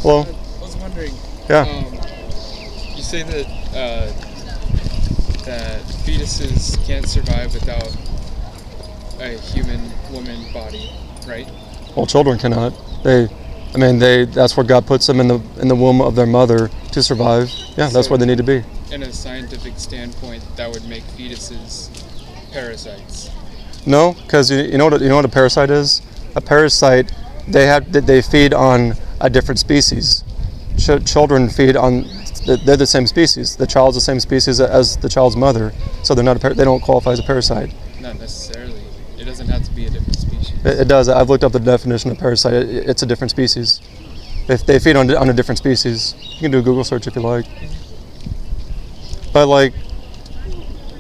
Hello. I was wondering. Yeah. You say that that fetuses can't survive without a human woman body, right? Well, children cannot. That's where God puts them in the womb of their mother to survive. Yeah, that's So, where they need to be. In a scientific standpoint, that would make fetuses parasites. No, because you know what a parasite is. A parasite, they feed on a different species. Children feed on. They're the same species. The child's the same species as the child's mother, so they're not. They don't qualify as a parasite. Not necessarily. It doesn't have to be a different species. It does. I've looked up the definition of parasite. It's a different species. If they feed on a different species, you can do a Google search if you like. But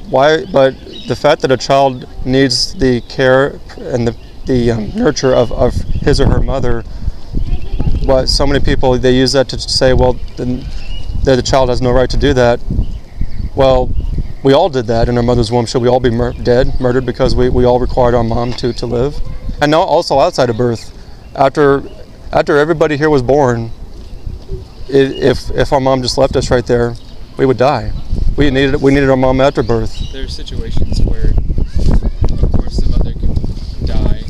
why? But the fact that a child needs the care and the nurture of his or her mother, but so many people they use that to say, well, then the child has no right to do that. Well, we all did that in our mother's womb. Should we all be murdered because we all required our mom to live? And now also outside of birth, after everybody here was born, if our mom just left us right there, we would die. We needed our mom after birth. There are situations where, of course, the mother can die,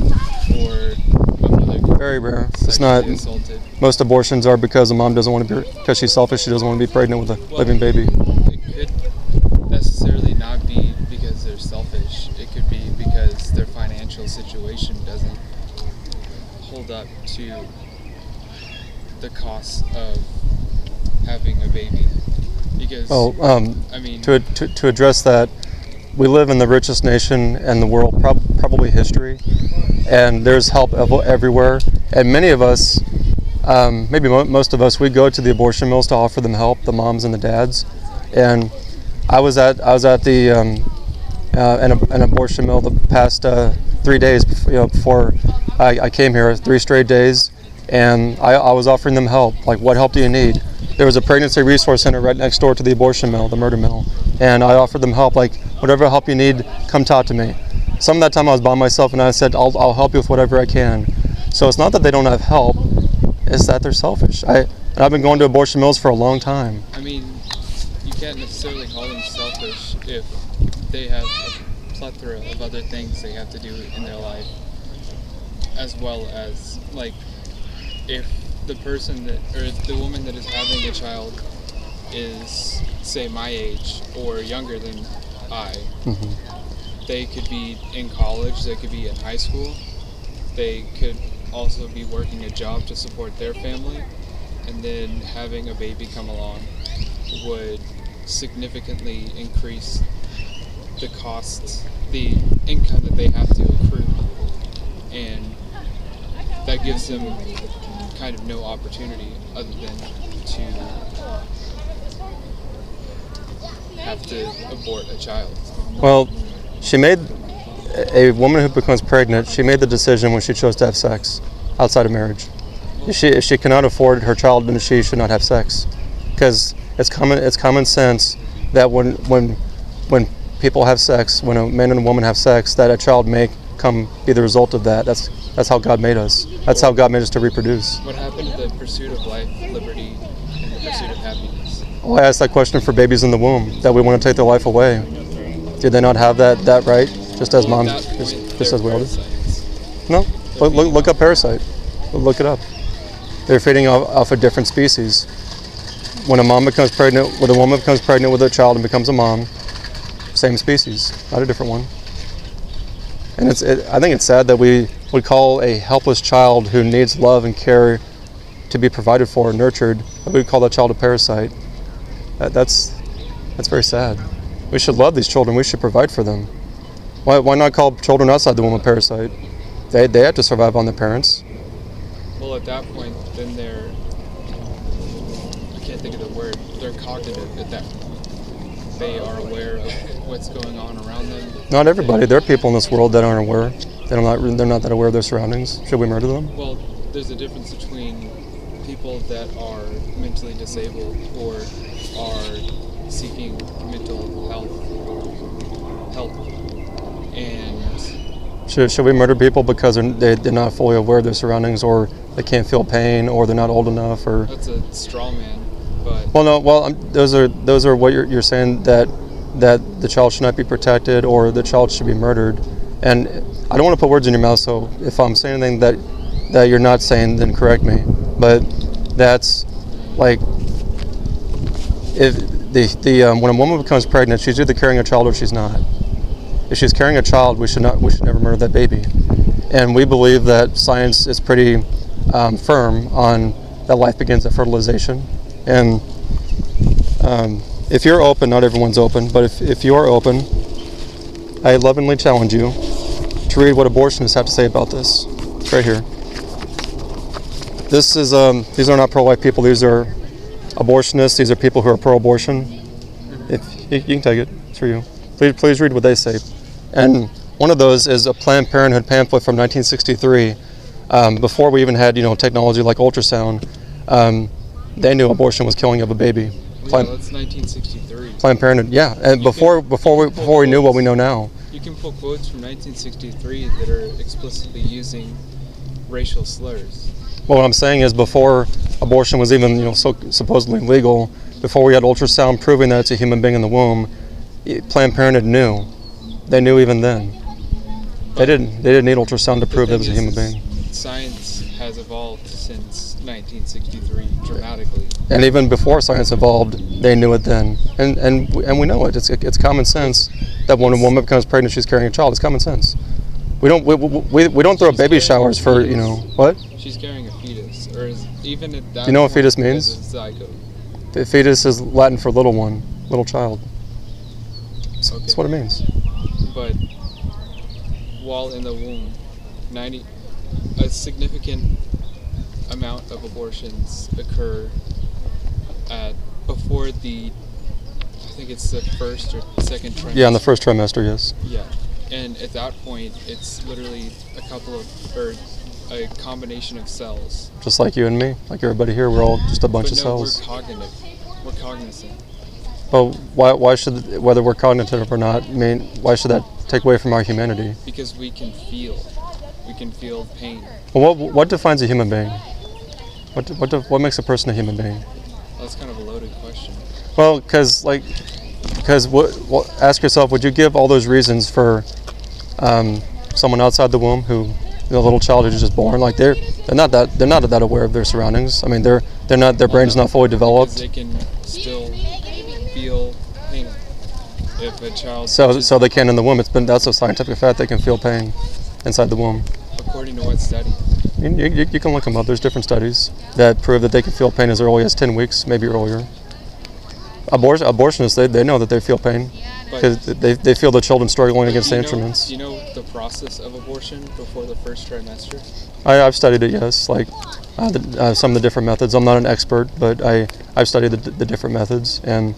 or a mother can Very rare. be It's not. assaulted. Most abortions are because the mom doesn't want to be, because she's selfish. She doesn't want to be pregnant with a living baby. It could necessarily not be because they're selfish. It could be because their financial situation doesn't hold up to the cost of having a baby. Because to address that, we live in the richest nation in the world, probably history, and there's help everywhere. And many of us, maybe most of us, we go to the abortion mills to offer them help, the moms and the dads. And I was at the an abortion mill the past 3 days before I came here, 3 straight days, and I was offering them help. Like, what help do you need? There was a pregnancy resource center right next door to the abortion mill, the murder mill, and I offered them help. Like, whatever help you need, come talk to me. Some of that time I was by myself, and I said, I'll help you with whatever I can. So it's not that they don't have help; it's that they're selfish. I've been going to abortion mills for a long time. I mean, you can't necessarily call them selfish if they have a plethora of other things they have to do in their life, as well as, like, if the person or the woman that is having a child is, say, my age or younger than I, they could be in college, they could be in high school, they could also be working a job to support their family, and then having a baby come along would significantly increase the costs, the income that they have to accrue, and that gives them kind of no opportunity other than to have to abort a child. Well, a woman who becomes pregnant, she made the decision when she chose to have sex outside of marriage. If she cannot afford her child, then she should not have sex, because it's common sense that when people have sex, when a man and a woman have sex, that a child may be the result of that. That's how God made us. That's how God made us to reproduce. What happened to the pursuit of life, liberty, and the pursuit of happiness? Well, I asked that question for babies in the womb, that we want to take their life away. Did they not have that right, just as moms, just as we all do? No. Look up parasite. Look it up. They're feeding off a different species. When a woman becomes pregnant with a child and becomes a mom, same species, not a different one. And I think it's sad that we would call a helpless child who needs love and care to be provided for and nurtured, that we would call that child a parasite. That's very sad. We should love these children. We should provide for them. Why not call children outside the womb a parasite? They have to survive on their parents. Well, at that point, then I can't think of the word, they're cognitive at that point. They are aware of what's going on around them. Not everybody. There are people in this world that aren't aware. They're not that aware of their surroundings. Should we murder them? Well, there's a difference between people that are mentally disabled or are seeking mental health help and Should we murder people because they're not fully aware of their surroundings, or they can't feel pain, or they're not old enough, or? That's a straw man, but. Well, no. Well, those are what you're saying, that the child should not be protected, or the child should be murdered. And I don't want to put words in your mouth. So if I'm saying anything that you're not saying, then correct me. But that's like, if when a woman becomes pregnant, she's either carrying a child or she's not. If she's carrying a child, we should never murder that baby. And we believe that science is pretty firm on that life begins at fertilization. And if you're open, not everyone's open, but if you are open, I lovingly challenge you to read what abortionists have to say about this. It's right here. This is these are not pro-life people. These are abortionists. These are people who are pro-abortion. If you can take it, it's for you. Please read what they say. And one of those is a Planned Parenthood pamphlet from 1963. Before we even had technology like ultrasound, they knew abortion was killing of a baby. Yeah, that's 1963. Planned Parenthood, yeah. And before we knew what we know now. You can pull quotes from 1963 that are explicitly using racial slurs. Well, what I'm saying is, before abortion was even supposedly legal, before we had ultrasound proving that it's a human being in the womb, Planned Parenthood knew. They knew even then. They didn't need ultrasound to prove it was a human being. Science has evolved since 1963 dramatically. And even before science evolved, they knew it then. And we know it. It's common sense that when a woman becomes pregnant, she's carrying a child. It's common sense. We don't throw baby showers for what? She's carrying a fetus, or even at that. Do you know what fetus means? Zygote. The fetus is Latin for little one, little child. Okay. That's what it means. But while in the womb, a significant amount of abortions occur before I think it's the first or second trimester. Yeah, in the first trimester, yes. Yeah, and at that point, it's literally a combination of cells. Just like you and me, like everybody here, we're all just a bunch of cells. We're cognizant. Well, why should, whether we're cognitive or not, why should that take away from our humanity? Because we can feel pain. Well, what defines a human being? What makes a person a human being? Well, that's kind of a loaded question. Well, because ask yourself, would you give all those reasons for someone outside the womb, who the little child who's just born, like they're not that aware of their surroundings. I mean, their brain's not fully developed. Because they can still feel pain. If a child. So they can in the womb. That's a scientific fact. They can feel pain inside the womb. According to what study? You can look them up. There's different studies that prove that they can feel pain as early as 10 weeks, maybe earlier. Abortionists, they know that they feel pain because they feel the children struggling against the instruments. Do you know the process of abortion before the first trimester? I've studied it, yes, like some of the different methods. I'm not an expert, but I've studied the different methods, and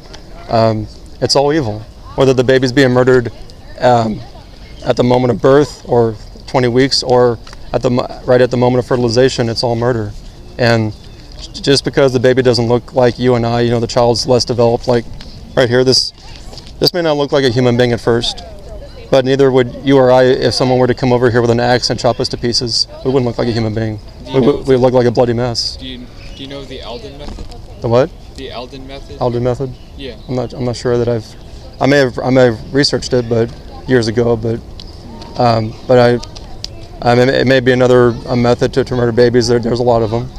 it's all evil. Whether the baby's being murdered at the moment of birth, or 20 weeks, or right at the moment of fertilization, it's all murder. And just because the baby doesn't look like you and I, the child's less developed, like right here, this may not look like a human being at first, but neither would you or I if someone were to come over here with an axe and chop us to pieces. We wouldn't look like a human being. We look like a bloody mess. Do you know the Alden method? The what? The Alden method? Alden method? Yeah. I'm not sure that I may have researched it, but years ago, but it may be another method to murder babies. There's a lot of them.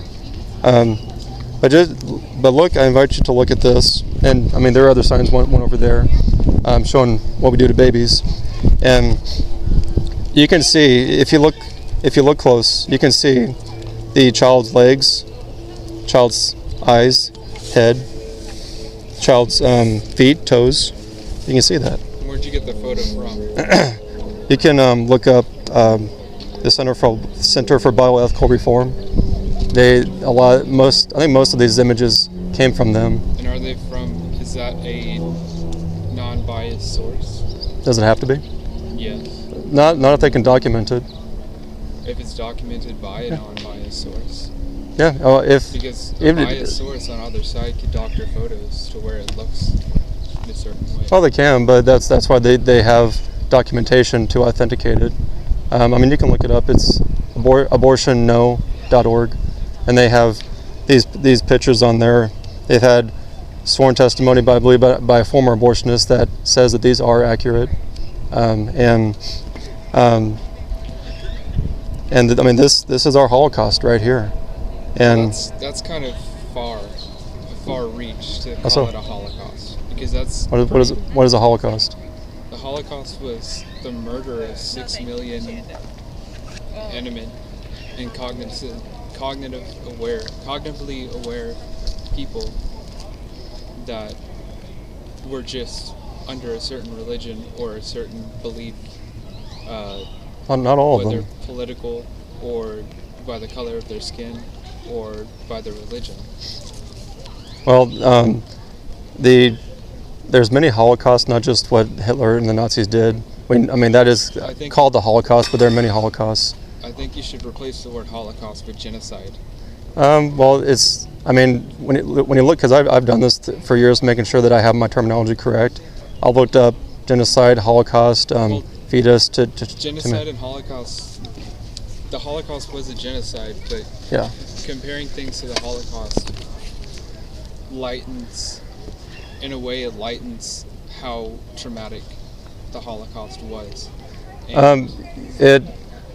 But look, I invite you to look at this, and I mean there are other signs. One over there, showing what we do to babies, and you can see if you look close, you can see the child's legs, child's eyes, head, child's feet, toes. You can see that. Where'd you get the photo from? You can look up the Center for Bioethical Reform. I think most of these images came from them. And are they is that a non-biased source? Does it have to be? Yes. Not if they can document it. If it's documented by a non-biased source. Yeah, because a biased source on either side could doctor photos to where it looks in a certain way. Well, they can, but that's why they have documentation to authenticate it. I mean, you can look it up. It's abortionno.org, and they have these pictures on there. They've had sworn testimony, by, I believe, by a former abortionist that says that these are accurate. And I mean, this is our Holocaust right here. And that's kind of a far reach to call it a Holocaust, because that's what is a Holocaust? The Holocaust was the murder of 6 million animate and cognitively aware people that were just under a certain religion or a certain belief. Not all of them. Whether political, or by the color of their skin, or by their religion. Well, there's many Holocausts, not just what Hitler and the Nazis did. I mean, that is called the Holocaust, but there are many Holocausts. I think you should replace the word Holocaust with genocide. Well, I mean, when you look, because I've done this for years, making sure that I have my terminology correct. I've looked up genocide, Holocaust, fetus to genocide and Holocaust. The Holocaust was a genocide, but comparing things to the Holocaust lightens how traumatic the Holocaust was.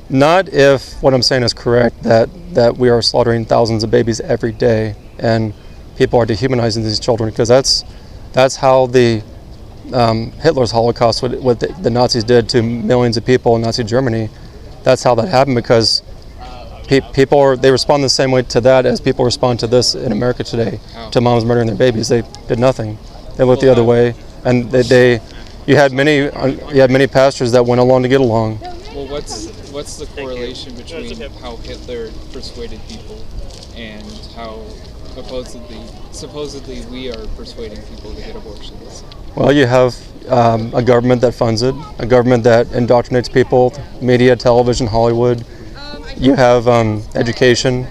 Not if what I'm saying is correct, that we are slaughtering thousands of babies every day and people are dehumanizing these children, because that's how the Hitler's Holocaust, what the Nazis did to millions of people in Nazi Germany, that's how that happened, because people they respond the same way to that as people respond to this in America today, to moms murdering their babies. They did nothing. They looked the other way, and you had many pastors that went along to get along. Well, what's the correlation between how Hitler persuaded people and how supposedly we are persuading people to get abortions? Well, you have a government that funds it, a government that indoctrinates people, media, television, Hollywood. You have education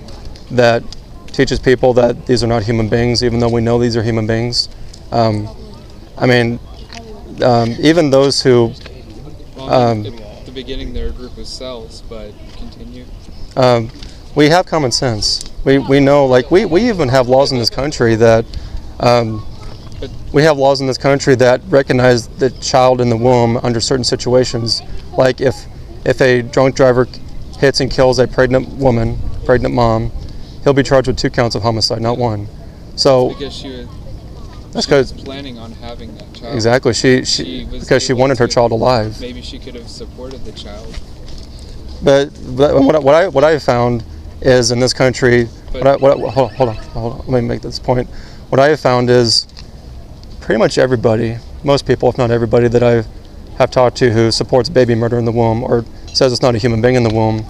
that teaches people that these are not human beings, even though we know these are human beings. I mean, even those who... at the beginning, their group was cells, but continue. We have common sense. We know, like, we even have laws in this country that... we have laws in this country that recognize the child in the womb under certain situations. Like if a drunk driver hits and kills a pregnant mom, he'll be charged with 2 counts of homicide, not 1. So because she was planning on having that child. Exactly. Because she wanted her child alive. Maybe she could have supported the child. But what I have found is in this country. Hold on. Let me make this point. What I have found is pretty much everybody, most people, if not everybody, that I have talked to who supports baby murder in the womb or says it's not a human being in the womb,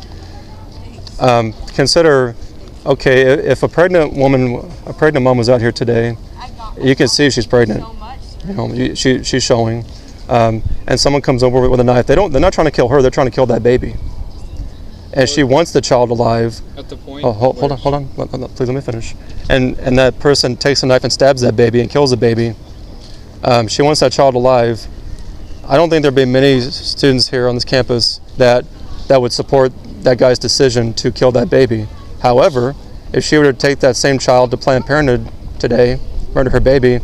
consider, okay, if a pregnant mom was out here today, you can see she's pregnant. You know, she's showing, and someone comes over with a knife. They're not trying to kill her. They're trying to kill that baby. And she wants the child alive. At the point. Oh, hold on. Please let me finish. And that person takes a knife and stabs that baby and kills the baby. She wants that child alive. I don't think there'd be many students here on this campus that would support that guy's decision to kill that baby. However, if she were to take that same child to Planned Parenthood today, murder her baby,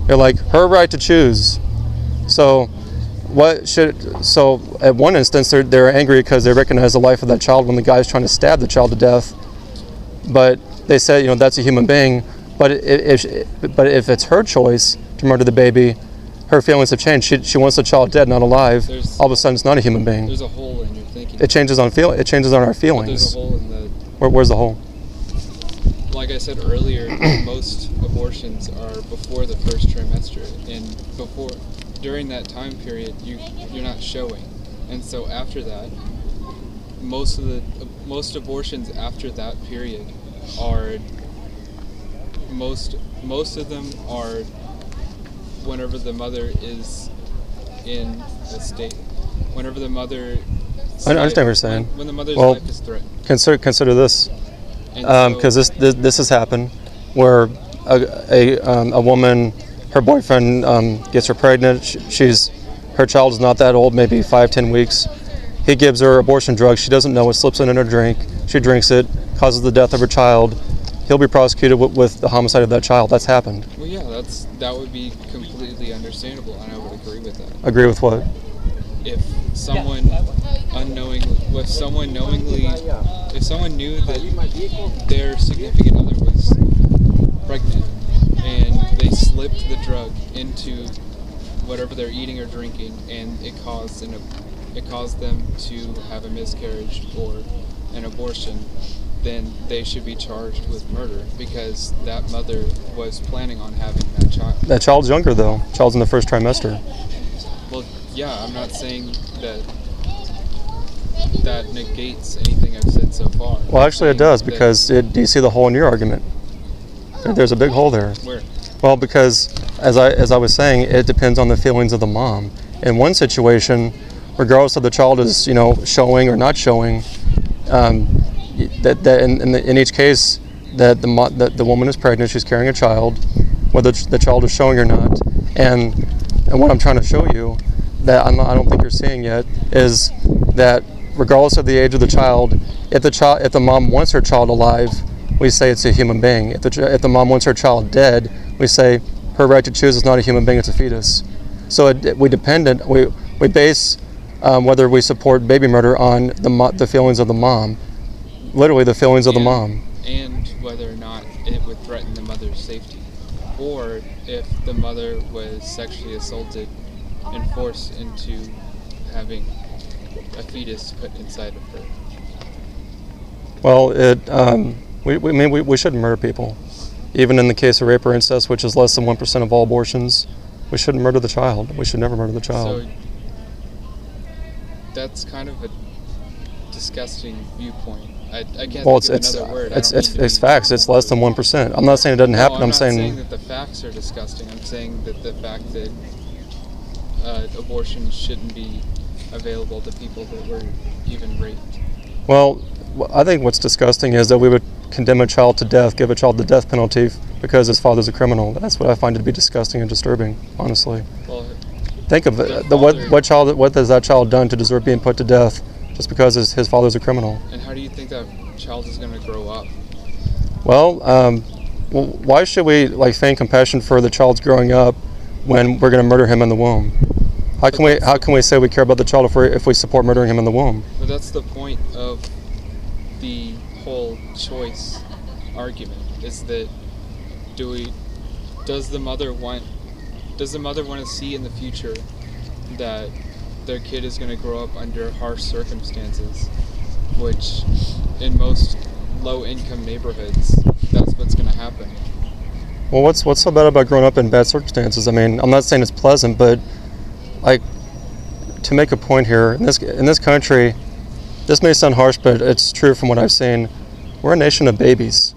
they're like, her right to choose. So at one instance they're angry because they recognize the life of that child when the guy's trying to stab the child to death. But they say, that's a human being. But if it's her choice to murder the baby, her feelings have changed. She wants the child dead, not alive. All of a sudden, it's not a human being. There's a hole in your thinking. It changes on our feelings. There's a hole in the. Where's the hole? Like I said earlier, most abortions are before the first trimester, and during that time period, you're not showing, and so after that, most abortions after that period are. Most of them are whenever the mother is in a state. Whenever the mother... I understand what you're saying. When the mother's life is threatened. Consider this. Because this has happened where a woman, her boyfriend gets her pregnant. Her child is not that old, maybe 5-10 weeks. he gives her abortion drugs. She doesn't know it, slips it in her drink. She drinks it, causes the death of her child. He'll be prosecuted with the homicide of that child. That's happened. Well, yeah, that would be completely understandable, and I would agree with that. Agree with what? If someone if someone knew that their significant other was pregnant and they slipped the drug into whatever they're eating or drinking, and it caused them to have a miscarriage or an abortion, then they should be charged with murder because that mother was planning on having that child. That child's younger, though. Child's in the first trimester. Well, yeah, I'm not saying that negates anything I've said so far. Well, actually it does, because do you see the hole in your argument? There's a big hole there. Where? Well, because as I was saying, it depends on the feelings of the mom. In one situation, regardless of the child is showing or not showing, in each case that the woman is pregnant, she's carrying a child, whether the child is showing or not, and what I'm trying to show you that I don't think you're seeing yet is that regardless of the age of the child, if the mom wants her child alive, we say it's a human being. If the mom wants her child dead, we say her right to choose is not a human being, it's a fetus. So we base whether we support baby murder on the feelings of the mom, literally the feelings of the mom, and whether or not it would threaten the mother's safety, or if the mother was sexually assaulted and forced into having a fetus put inside of her. Well, we shouldn't murder people. Even in the case of rape or incest, which is less than 1% of all abortions, we shouldn't murder the child. We should never murder the child. So that's kind of a disgusting viewpoint. I can't think of another word. It's facts. It's less than 1%. I'm not saying it doesn't happen. I'm not saying that the facts are disgusting. I'm saying that the fact that abortion shouldn't be available to people that were even raped. Well, I think what's disgusting is that we would condemn a child to death, give a child the death penalty because his father's a criminal. That's what I find to be disgusting and disturbing, honestly. Well, think of it. What has that child done to deserve being put to death just because his father's a criminal? And how do you think that child is going to grow up? Well, why should we feign compassion for the child's growing up when we're going to murder him in the womb? How can we say we care about the child if we support murdering him in the womb? But that's the point of the whole choice argument, is that does the mother want to see in the future that their kid is going to grow up under harsh circumstances, which in most low-income neighborhoods, that's what's going to happen. Well, what's so bad about growing up in bad circumstances? I mean, I'm not saying it's pleasant, but to make a point here, in this country, this may sound harsh, but it's true from what I've seen. We're a nation of babies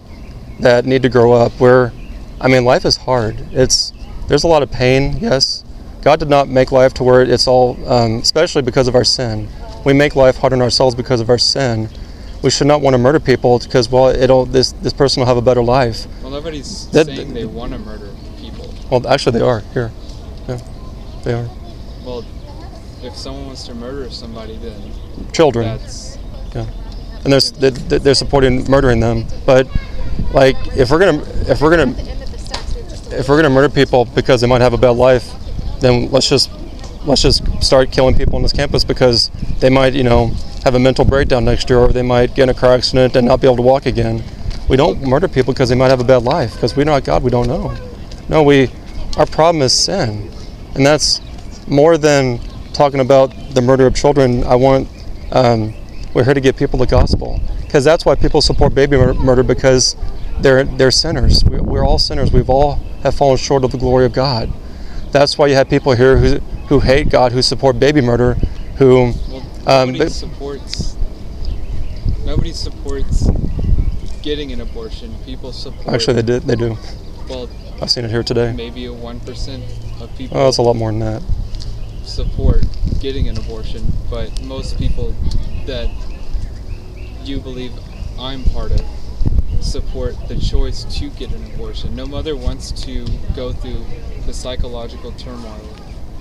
that need to grow up. Life is hard. There's a lot of pain, yes. God did not make life to where it's all, especially because of our sin. We make life hard on ourselves because of our sin. We should not want to murder people because, this person will have a better life. Well, nobody's saying they want to murder people. Well, actually, they are here. Yeah, they are. Well, if someone wants to murder somebody, then children. Yeah, and they're supporting murdering them. But if we're gonna murder people because they might have a bad life, then let's just start killing people on this campus because they might have a mental breakdown next year, or they might get in a car accident and not be able to walk again. We don't murder people because they might have a bad life, because we're not God. We don't know. No, our problem is sin, and that's more than talking about the murder of children. We're here to get people the gospel, because that's why people support baby murder, because they're sinners. We're all sinners. We've all have fallen short of the glory of God. That's why you have people here who hate God, who support baby murder, who nobody supports getting an abortion. People support. Actually, they do. Well, I've seen it here today. Maybe 1% of people. Oh, it's a lot more than that. Support getting an abortion, but most people that you believe I'm part of support the choice to get an abortion. No mother wants to go through the psychological turmoil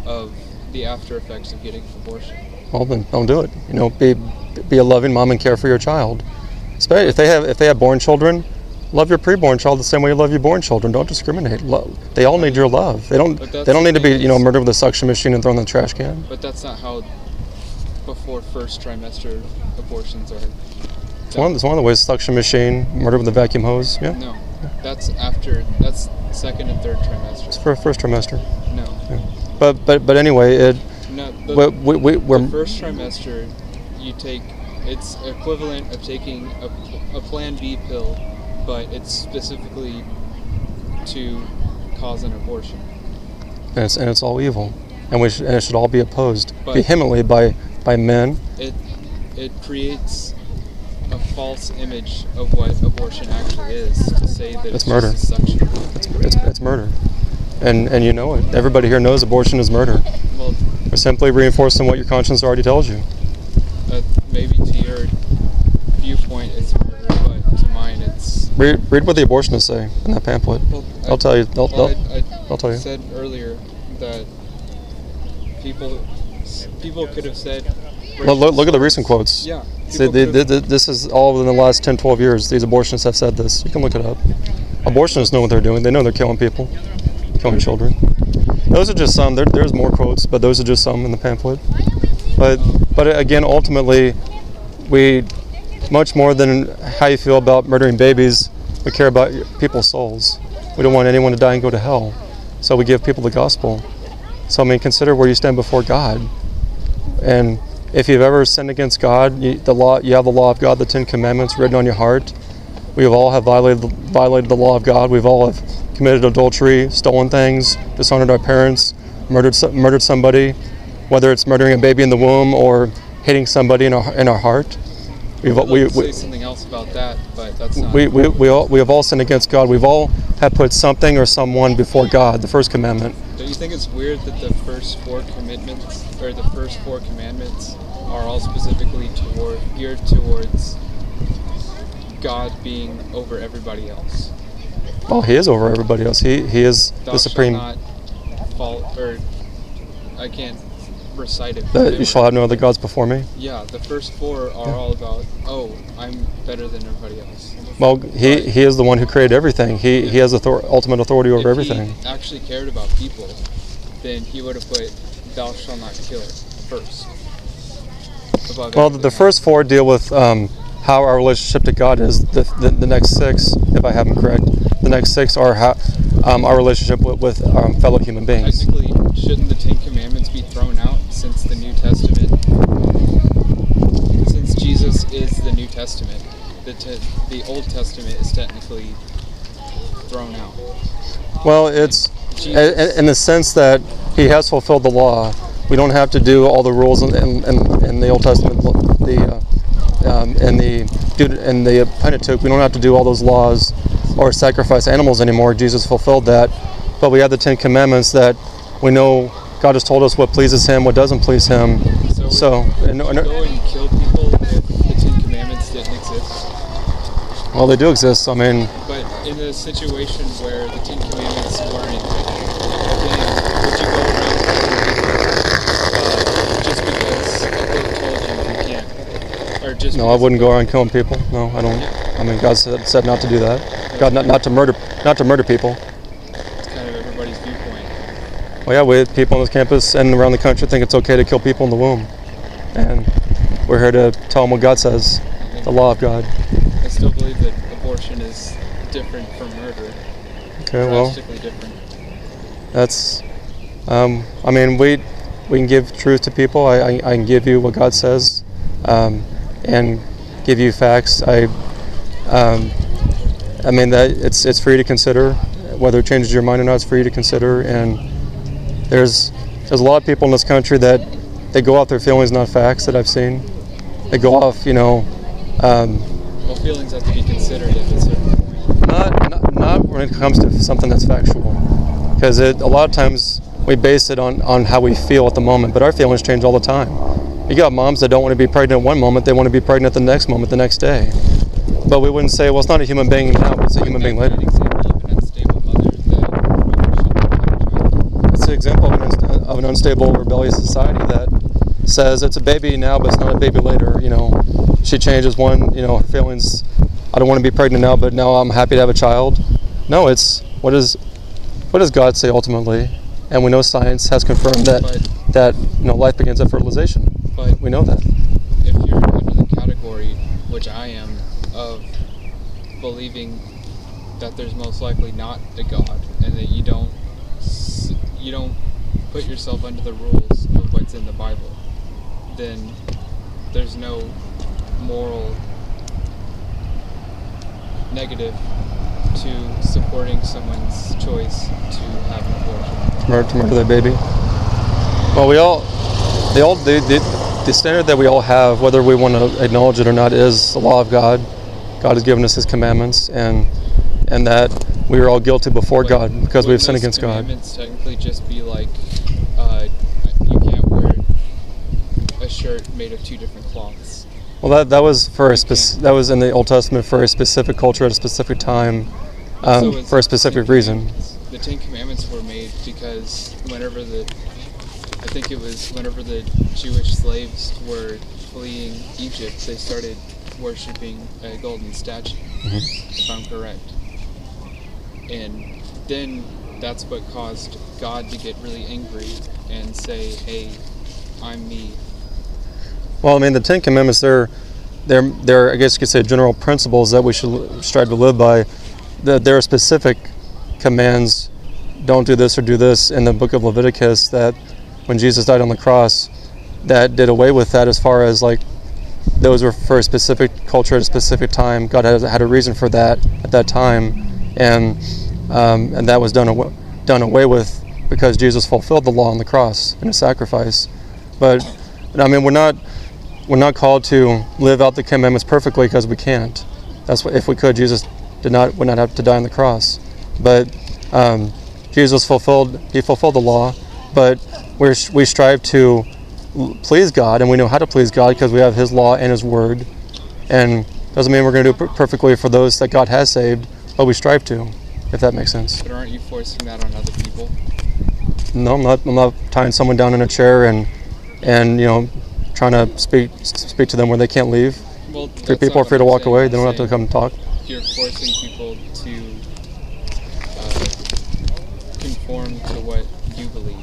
of the after effects of getting an abortion. well, then don't do it. Be a loving mom and care for your child. Especially if they have born children, love your preborn child the same way you love your born children. Don't discriminate. They all need your love. They don't need to be murdered with a suction machine and thrown in the trash can. But that's not how before first trimester abortions are. It's one of the ways. Suction machine, murder with a vacuum hose. Yeah. No, that's after. That's second and third trimester. It's for first trimester. No. Yeah. But anyway, the first trimester, it's equivalent of taking a Plan B pill, but it's specifically to cause an abortion. And it's all evil, and it should all be opposed vehemently by men. It creates a false image of what abortion actually is, to say that it's murder. Just a suction. It's murder, and you know it. Everybody here knows abortion is murder. Well, we're simply reinforcing what your conscience already tells you. Maybe to your viewpoint it's murder, but to mine it's... Read what the abortionists say in that pamphlet. Well, I'll tell you. I'll tell you. I said earlier that people could have said... Look at the recent quotes. Yeah. This is all within the last 10, 12 years. These abortionists have said this. You can look it up. Abortionists know what they're doing. They know they're killing people, killing children. Those are just some. There's more quotes, but those are just some in the pamphlet. But again, ultimately, we, much more than how you feel about murdering babies, we care about people's souls. We don't want anyone to die and go to hell. So we give people the gospel. So I mean, consider where you stand before God. And if you've ever sinned against God, you have the law of God, the 10 Commandments written on your heart. We all have violated the law of God. We've all have committed adultery, stolen things, dishonored our parents, murdered somebody, whether it's murdering a baby in the womb or hitting somebody in our heart. We say something else about that, but that's not. We have all sinned against God. We've all have put something or someone before God. The first commandment. Don't you think it's weird that the first four commandments are all specifically geared towards God being over everybody else? Oh, He is over everybody else. He is the supreme. Thou shalt not fall, or I can't recite it. You shall have no other gods before me. Yeah, the first four are all about, I'm better than everybody else. Well, he is the one who created everything. He has ultimate authority over everything. If he actually cared about people, then he would have put thou shalt not kill first. Well, the first four deal with how our relationship to God is. The next six, if I have them correct, the next six are how, our relationship with fellow human beings. Technically, shouldn't the 10 Commandments be thrown out since the New Testament? Since Jesus is the New Testament, the Old Testament is technically thrown out. Well, it's in the sense that He has fulfilled the law. We don't have to do all the rules in the Old Testament, in the Pentateuch. We don't have to do all those laws or sacrifice animals anymore. Jesus fulfilled that. But we have the 10 Commandments that we know God has told us what pleases Him, what doesn't please Him. So would you go and kill people if the 10 Commandments didn't exist? Well, they do exist. I mean, but in a situation where the 10 Commandments weren't in then would you go around just because a book told you can't? Or just no, I wouldn't go around killing people. No, I don't. I mean, God said not to do that. God not to murder people. It's kind of everybody's viewpoint. Well, yeah, people on this campus and around the country think it's okay to kill people in the womb, and we're here to tell them what God says, the law of God. I still believe that abortion is different from murder. Okay, drastically different. That's, I mean, we can give truth to people. I can give you what God says, and give you facts. I mean that it's for you to consider. Whether it changes your mind or not, it's for you to consider. And there's a lot of people in this country that they go off their feelings, not facts, that I've seen. They go off, well, feelings have to be considered at a certain point. Not when it comes to something that's factual, because a lot of times we base it on how we feel at the moment, but our feelings change all the time. You got moms that don't want to be pregnant one moment, they want to be pregnant the next moment, the next day. But we wouldn't say, well, it's not a human being now, but it's a human being later. It's an example of an unstable, rebellious society that says it's a baby now, but it's not a baby later. She changes her feelings. I don't want to be pregnant now, but now I'm happy to have a child. No, it's what does God say ultimately? And we know science has confirmed that life begins at fertilization. But we know that. If you're under the category, which I am, of believing that there's most likely not a God, and that you don't put yourself under the rules of what's in the Bible, then there's no moral negative to supporting someone's choice to have an abortion. To murder their baby. Well, the standard that we all have, whether we want to acknowledge it or not, is the law of God. God has given us His commandments, and that we are all guilty before God because we have sinned against God. Wouldn't those commandments technically just be like, you can't wear a shirt made of two different cloths? Well, that was that was in the Old Testament for a specific culture at a specific time, for a specific reason. The Ten Commandments were made because whenever the Jewish slaves were fleeing Egypt, they started worshiping a golden statue, if I'm correct. And then that's what caused God to get really angry and say, hey, I'm me. Well, I mean, the Ten Commandments, they're I guess you could say general principles that we should strive to live by. There are specific commands, don't do this or do this, in the book of Leviticus, that when Jesus died on the cross, that did away with that, as far as like those were for a specific culture at a specific time. God had a reason for that at that time, and that was done away with because Jesus fulfilled the law on the cross in a sacrifice. But I mean, we're not called to live out the commandments perfectly, because we can't. That's what, if we could, Jesus would not have to die on the cross. But Jesus fulfilled the law, but we strive to please God, and we know how to please God because we have His law and His word. And doesn't mean we're going to do it perfectly for those that God has saved, but we strive to, if that makes sense. But aren't you forcing that on other people? No, I'm not tying someone down in a chair and trying to speak to them where they can't leave. Well, if people are free to walk away, they don't have to come and talk. You're forcing people to conform to what you believe.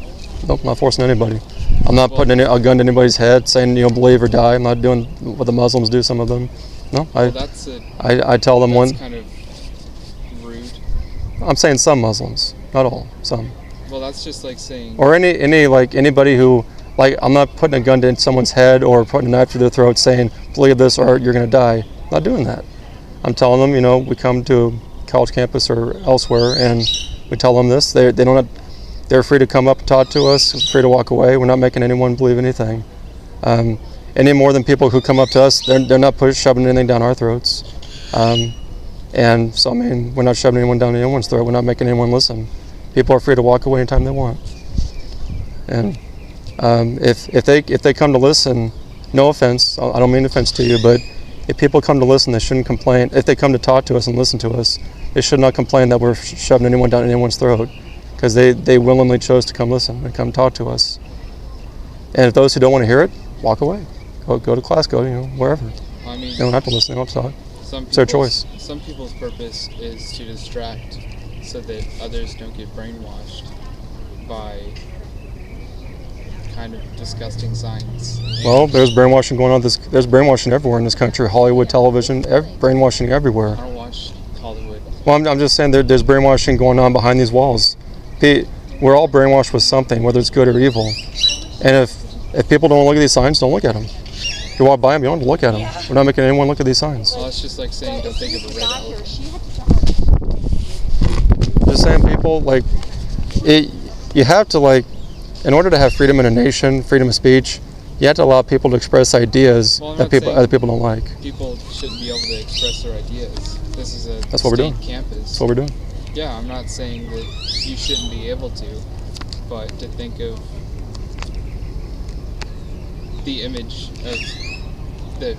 Nope, I'm not forcing anybody. I'm not putting a gun to anybody's head saying, believe or die. I'm not doing what the Muslims do, some of them. No, I tell them that's kind of rude. I'm saying some Muslims, not all, some. Well, that's just like saying... Or anybody who, I'm not putting a gun to someone's head or putting a knife to their throat saying, believe this or you're going to die. I'm not doing that. I'm telling them, we come to college campus or elsewhere and we tell them this. They're free to come up and talk to us, free to walk away. We're not making anyone believe anything. Any more than people who come up to us, they're not shoving anything down our throats. And so, we're not shoving anyone down anyone's throat. We're not making anyone listen. People are free to walk away anytime they want. And if they come to listen, no offense, I don't mean offense to you, but if people come to listen, they shouldn't complain. If they come to talk to us and listen to us, they should not complain that we're shoving anyone down anyone's throat, because they willingly chose to come listen and come talk to us. And if those who don't want to hear it, walk away. Go to class, go wherever. They don't have to listen, they don't have to talk. It's their choice. Some people's purpose is to distract so that others don't get brainwashed by kind of disgusting signs. Well, there's brainwashing going on. There's brainwashing everywhere in this country. Hollywood, television, brainwashing everywhere. I don't watch Hollywood. Well, I'm just saying there's brainwashing going on behind these walls. We're all brainwashed with something, whether it's good or evil. And if people don't look at these signs, don't look at them. If you walk by them, you don't have to look at them. We're not making anyone look at these signs. Well, it's just like saying don't think of a red elephant. Just saying, people, you have to, in order to have freedom in a nation, freedom of speech, you have to allow people to express ideas that other people don't like. People shouldn't be able to express their ideas. This is a That's what we're doing. Campus. That's what we're doing. Yeah, I'm not saying that you shouldn't be able to, but to think of the image of that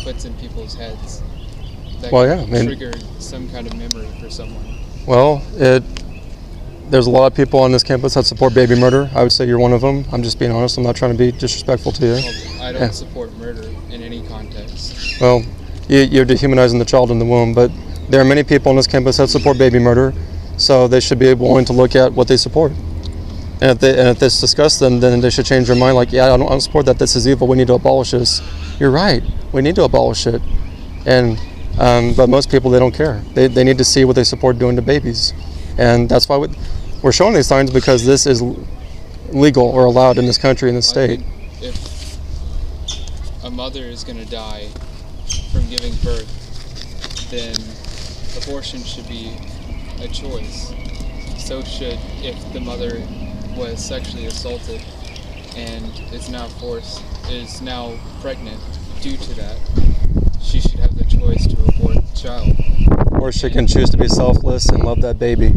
puts in people's heads that trigger some kind of memory for someone. Well, there's a lot of people on this campus that support baby murder. I would say you're one of them. I'm just being honest. I'm not trying to be disrespectful to you. Well, I don't support murder in any context. Well, you're dehumanizing the child in the womb, but there are many people on this campus that support baby murder, so they should be willing to look at what they support. And if this disgusts them, then they should change their mind. Like, yeah, I don't support that. This is evil. We need to abolish this. You're right. We need to abolish it. And but most people, they don't care. They need to see what they support doing to babies, and that's why we're showing these signs, because this is legal or allowed in this country, in this state. If a mother is going to die from giving birth, then abortion should be a choice. So should if the mother was sexually assaulted and is now pregnant due to that, she should have the choice to abort the child. Or she can choose to be selfless and love that baby.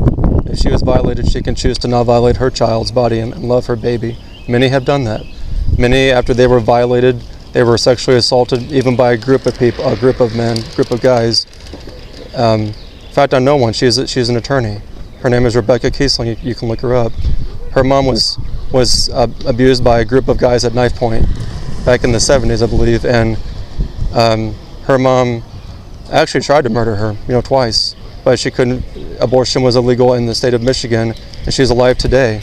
If she was violated, she can choose to not violate her child's body and love her baby. Many have done that. Many, after they were violated, they were sexually assaulted, even by a group of people, a group of men, a group of guys. In fact, I know one. She's an attorney. Her name is Rebecca Kiesling. You can look her up. Her mom was abused by a group of guys at knife point back in the 70s, I believe, and her mom actually tried to murder her, twice, but she couldn't. Abortion was illegal in the state of Michigan, and she's alive today.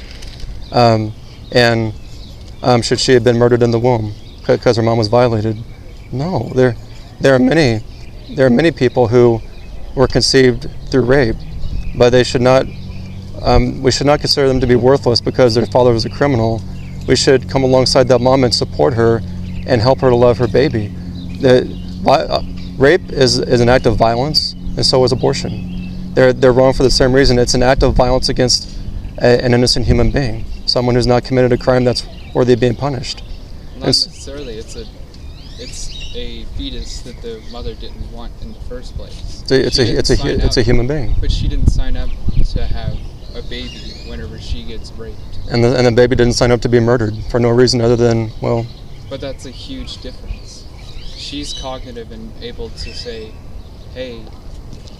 Should she have been murdered in the womb because her mom was violated? No. There are many people who were conceived through rape, but they should not. We should not consider them to be worthless because their father was a criminal. We should come alongside that mom and support her and help her to love her baby. Rape is an act of violence, and so is abortion. They're wrong for the same reason. It's an act of violence against an innocent human being, someone who's not committed a crime that's worthy of being punished. Not necessarily. It's a fetus that the mother didn't want in the first place. It's a human being. But she didn't sign up to have a baby whenever she gets raped. And the baby didn't sign up to be murdered for no reason other than, well. But that's a huge difference. She's cognitive and able to say, hey,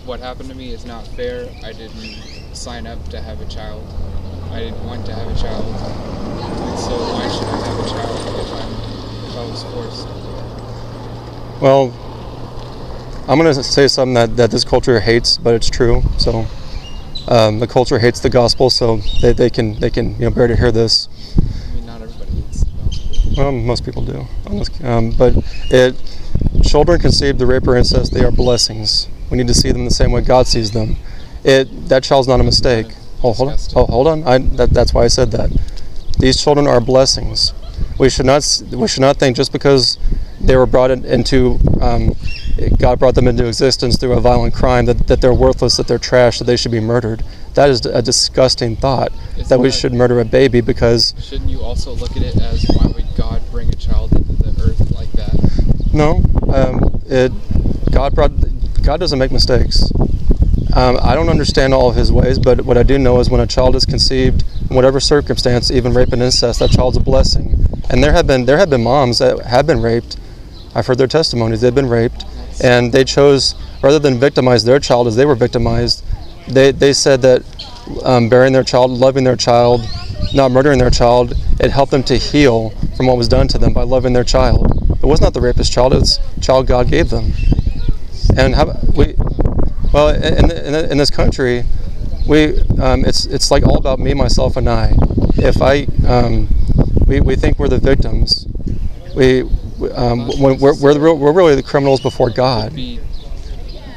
what happened to me is not fair. I didn't sign up to have a child. I didn't want to have a child. And so why should I have a child if I was forced? Well, I'm going to say something that this culture hates, but it's true. So the culture hates the gospel, so they can bear to hear this. I mean, not everybody hates the gospel. Well, most people do. But children conceived through rape or incest, they are blessings. We need to see them the same way God sees them. That child's not a mistake. Hold on. That's why I said that. These children are blessings. We should not think just because they were brought into God brought them into existence through a violent crime that they're worthless, that they're trash, that they should be murdered. That is a disgusting thought, that we should murder a baby because... Shouldn't you also look at it as, why would God bring a child into the earth like that? No, God doesn't make mistakes. I don't understand all of his ways, but what I do know is when a child is conceived, in whatever circumstance, even rape and incest, that child's a blessing. And there have been moms that have been raped. I've heard their testimonies. They've been raped, and they chose, rather than victimize their child as they were victimized, they said that bearing their child, loving their child, not murdering their child, it helped them to heal from what was done to them by loving their child. It was not the rapist's child; it was the child God gave them. And in this country, it's like all about me, myself, and I. If we think we're the victims, we're really the criminals before God. It could be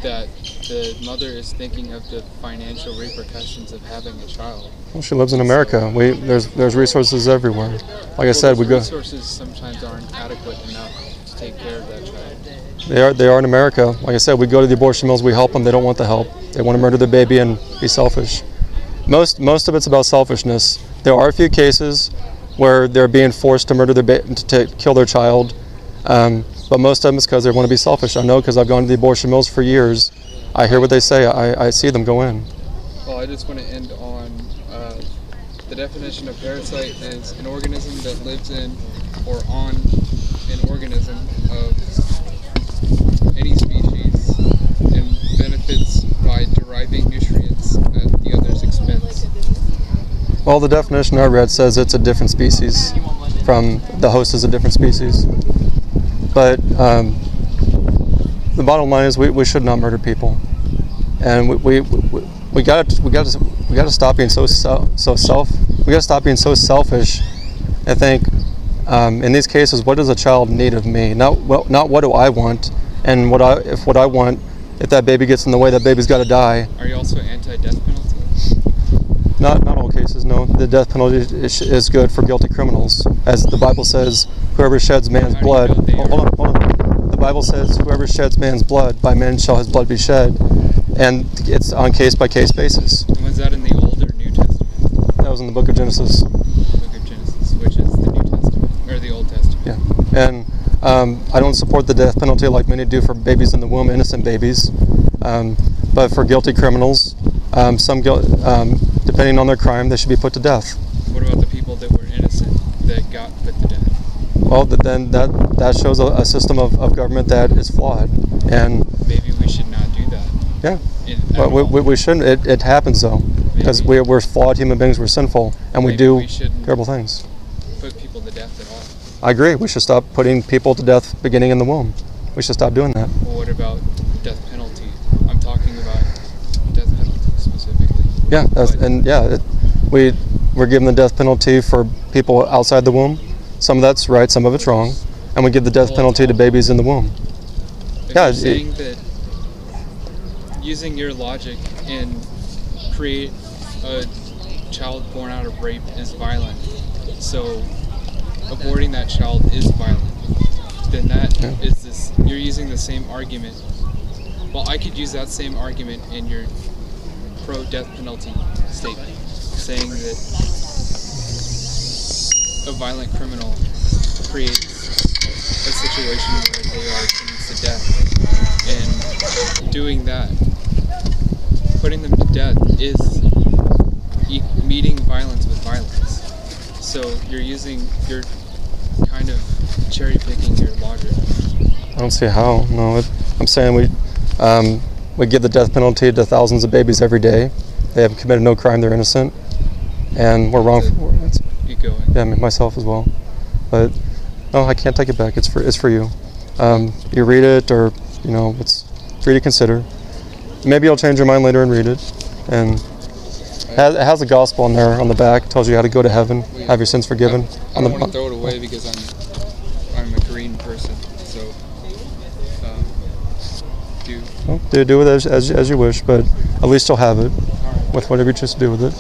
that the mother is thinking of the financial repercussions of having a child. Well, she lives in America. There's resources everywhere. Like I said, resources sometimes aren't adequate enough to take care of that child. They are in America. Like I said, we go to the abortion mills, we help them. They don't want the help. They want to murder the baby and be selfish. Most of it's about selfishness. There are a few cases where they're being forced to murder to kill their child, but most of them is because they want to be selfish. I know because I've gone to the abortion mills for years. I hear what they say. I see them go in. Well, I just want to end on the definition of parasite is an organism that lives in or on an organism of any species and benefits by deriving nutrients at the other's expense. Well, the definition I read says it's a different species from the host is a different species. But the bottom line is we should not murder people, and we got to stop being we got to stop being so selfish. I think in these cases, what does a child need of me? Not what do I want, and if that baby gets in the way, that baby's got to die. Are you also anti-death penalty? Not all cases. No, the death penalty is good for guilty criminals, as the Bible says. Whoever sheds man's blood. Hold on. The Bible says, "Whoever sheds man's blood, by men shall his blood be shed," and it's on case-by-case basis. And was that in the Old or New Testament? That was in the Book of Genesis. Book of Genesis, which is the New Testament or the Old Testament. Yeah, and I don't support the death penalty like many do for babies in the womb, innocent babies, but for guilty criminals, depending on their crime, they should be put to death. What about the people that were innocent that got put to death? Well, then that shows a system of government that is flawed, and maybe we should not do that. Yeah, we shouldn't. It happens though, because we're flawed human beings. We're sinful, and we do terrible things. Put people to death at all. I agree. We should stop putting people to death beginning in the womb. We should stop doing that. Well, what about death penalty? I'm talking about death penalty specifically. Yeah, we're giving the death penalty for people outside the womb. Some of that's right, some of it's wrong, and we give the death penalty to babies in the womb. If you're saying that using your logic and create a child born out of rape is violent, so aborting that child is violent, then is this. You're using the same argument. Well, I could use that same argument in your pro-death penalty statement, saying that a violent criminal creates a situation where they are sentenced to death, and doing that, putting them to death, is meeting violence with violence. So you're kind of cherry picking your logic. I don't see how. No, I'm saying we give the death penalty to thousands of babies every day. They have committed no crime; they're innocent, and we're wrong. Keep going. Yeah, myself as well. But no, I can't take it back. It's for you. You read it, or it's free to consider. Maybe you'll change your mind later and read it. And it has the gospel in there on the back. It tells you how to go to heaven, have your sins forgiven. I don't want to throw it away because I'm a green person. So do with it as you wish, but at least you'll have it with whatever you choose to do with it.